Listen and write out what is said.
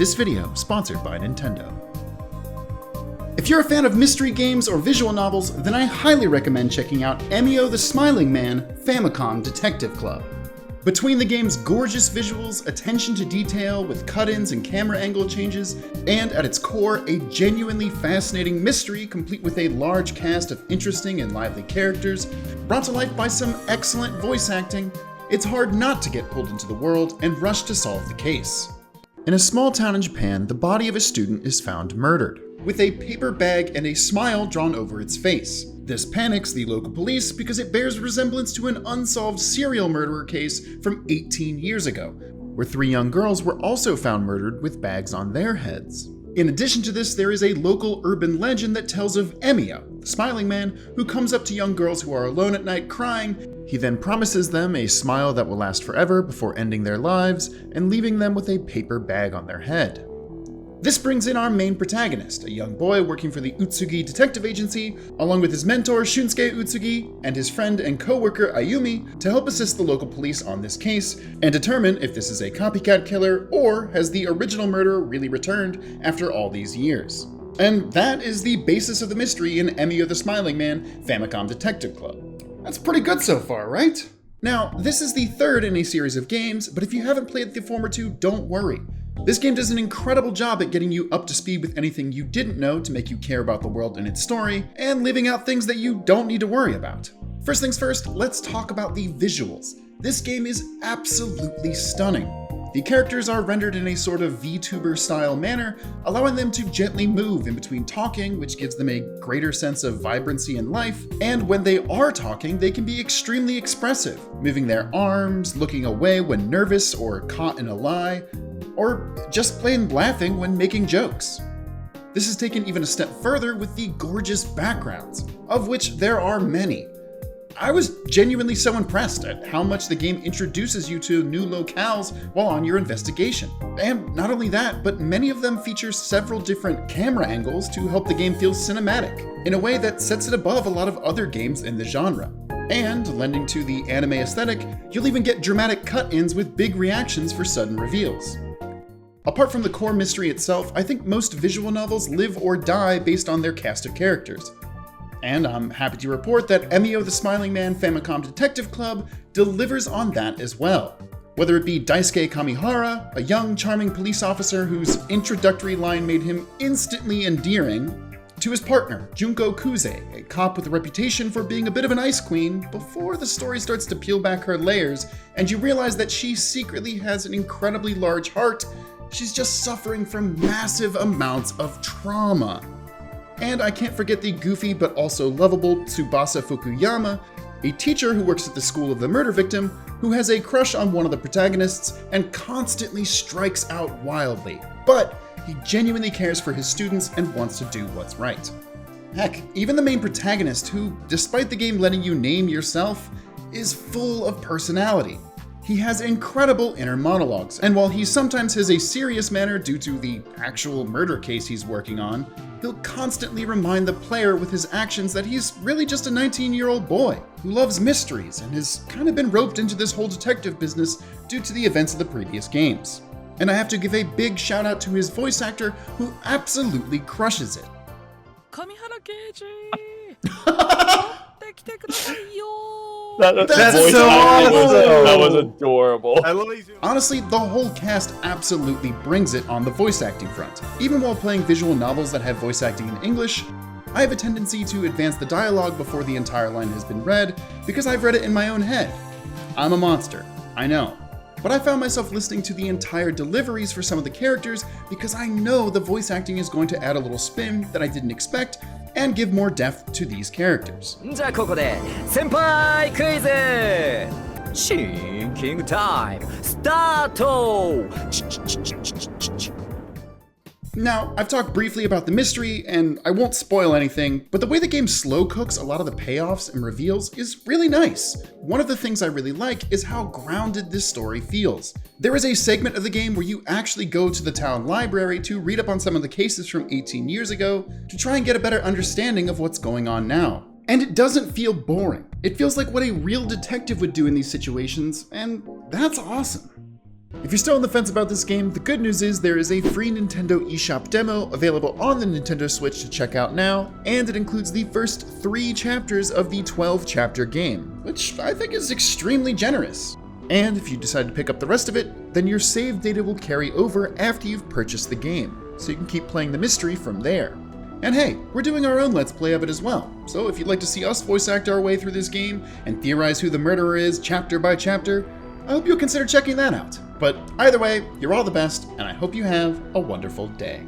This video sponsored by Nintendo. If you're a fan of mystery games or visual novels, then I highly recommend checking out Emio the Smiling Man Famicom Detective Club. Between the game's gorgeous visuals, attention to detail with cut-ins and camera angle changes, and at its core, a genuinely fascinating mystery complete with a large cast of interesting and lively characters, brought to life by some excellent voice acting, it's hard not to get pulled into the world and rush to solve the case. In a small town in Japan, the body of a student is found murdered, with a paper bag and a smile drawn over its face. This panics the local police because it bears resemblance to an unsolved serial murderer case from 18 years ago, where 3 young girls were also found murdered with bags on their heads. In addition to this, there is a local urban legend that tells of Emio, the smiling man, who comes up to young girls who are alone at night crying. He then promises them a smile that will last forever before ending their lives and leaving them with a paper bag on their head. This brings in our main protagonist, a young boy working for the Utsugi Detective Agency, along with his mentor Shunsuke Utsugi and his friend and co-worker Ayumi to help assist the local police on this case and determine if this is a copycat killer or has the original murderer really returned after all these years. And that is the basis of the mystery in Emio the Smiling Man Famicom Detective Club. That's pretty good so far, right? Now, this is the third in a series of games, but if you haven't played the former two, don't worry. This game does an incredible job at getting you up to speed with anything you didn't know to make you care about the world and its story, and leaving out things that you don't need to worry about. First things first, let's talk about the visuals. This game is absolutely stunning. The characters are rendered in a sort of VTuber style manner, allowing them to gently move in between talking, which gives them a greater sense of vibrancy and life, and when they are talking, they can be extremely expressive, moving their arms, looking away when nervous or caught in a lie, or just plain laughing when making jokes. This is taken even a step further with the gorgeous backgrounds, of which there are many. I was genuinely so impressed at how much the game introduces you to new locales while on your investigation. And not only that, but many of them feature several different camera angles to help the game feel cinematic, in a way that sets it above a lot of other games in the genre. And, lending to the anime aesthetic, you'll even get dramatic cut-ins with big reactions for sudden reveals. Apart from the core mystery itself, I think most visual novels live or die based on their cast of characters. And I'm happy to report that Emio the Smiling Man Famicom Detective Club delivers on that as well. Whether it be Daisuke Kamihara, a young, charming police officer whose introductory line made him instantly endearing, to his partner, Junko Kuze, a cop with a reputation for being a bit of an ice queen, before the story starts to peel back her layers and you realize that she secretly has an incredibly large heart. She's just suffering from massive amounts of trauma. And I can't forget the goofy but also lovable Tsubasa Fukuyama, a teacher who works at the school of the murder victim, who has a crush on one of the protagonists and constantly strikes out wildly. But he genuinely cares for his students and wants to do what's right. Heck, even the main protagonist, who, despite the game letting you name yourself, is full of personality. He has incredible inner monologues, and while he sometimes has a serious manner due to the actual murder case he's working on, he'll constantly remind the player with his actions that he's really just a 19-year-old boy who loves mysteries and has kind of been roped into this whole detective business due to the events of the previous games. And I have to give a big shout out to his voice actor who absolutely crushes it. That's so awesome. That was adorable. Honestly, the whole cast absolutely brings it on the voice acting front. Even while playing visual novels that have voice acting in English, I have a tendency to advance the dialogue before the entire line has been read because I've read it in my own head. I'm a monster, I know. But I found myself listening to the entire deliveries for some of the characters because I know the voice acting is going to add a little spin that I didn't expect and give more depth to these characters. じゃあここで先輩クイズシンキングタイムスタート Now, I've talked briefly about the mystery, and I won't spoil anything, but the way the game slow cooks a lot of the payoffs and reveals is really nice. One of the things I really like is how grounded this story feels. There is a segment of the game where you actually go to the town library to read up on some of the cases from 18 years ago to try and get a better understanding of what's going on now. And it doesn't feel boring. It feels like what a real detective would do in these situations, and that's awesome. If you're still on the fence about this game, the good news is there is a free Nintendo eShop demo available on the Nintendo Switch to check out now, and it includes the first 3 chapters of the 12-chapter game, which I think is extremely generous. And if you decide to pick up the rest of it, then your save data will carry over after you've purchased the game, so you can keep playing the mystery from there. And hey, we're doing our own Let's Play of it as well, so if you'd like to see us voice act our way through this game and theorize who the murderer is chapter by chapter, I hope you'll consider checking that out. But either way, you're all the best, and I hope you have a wonderful day.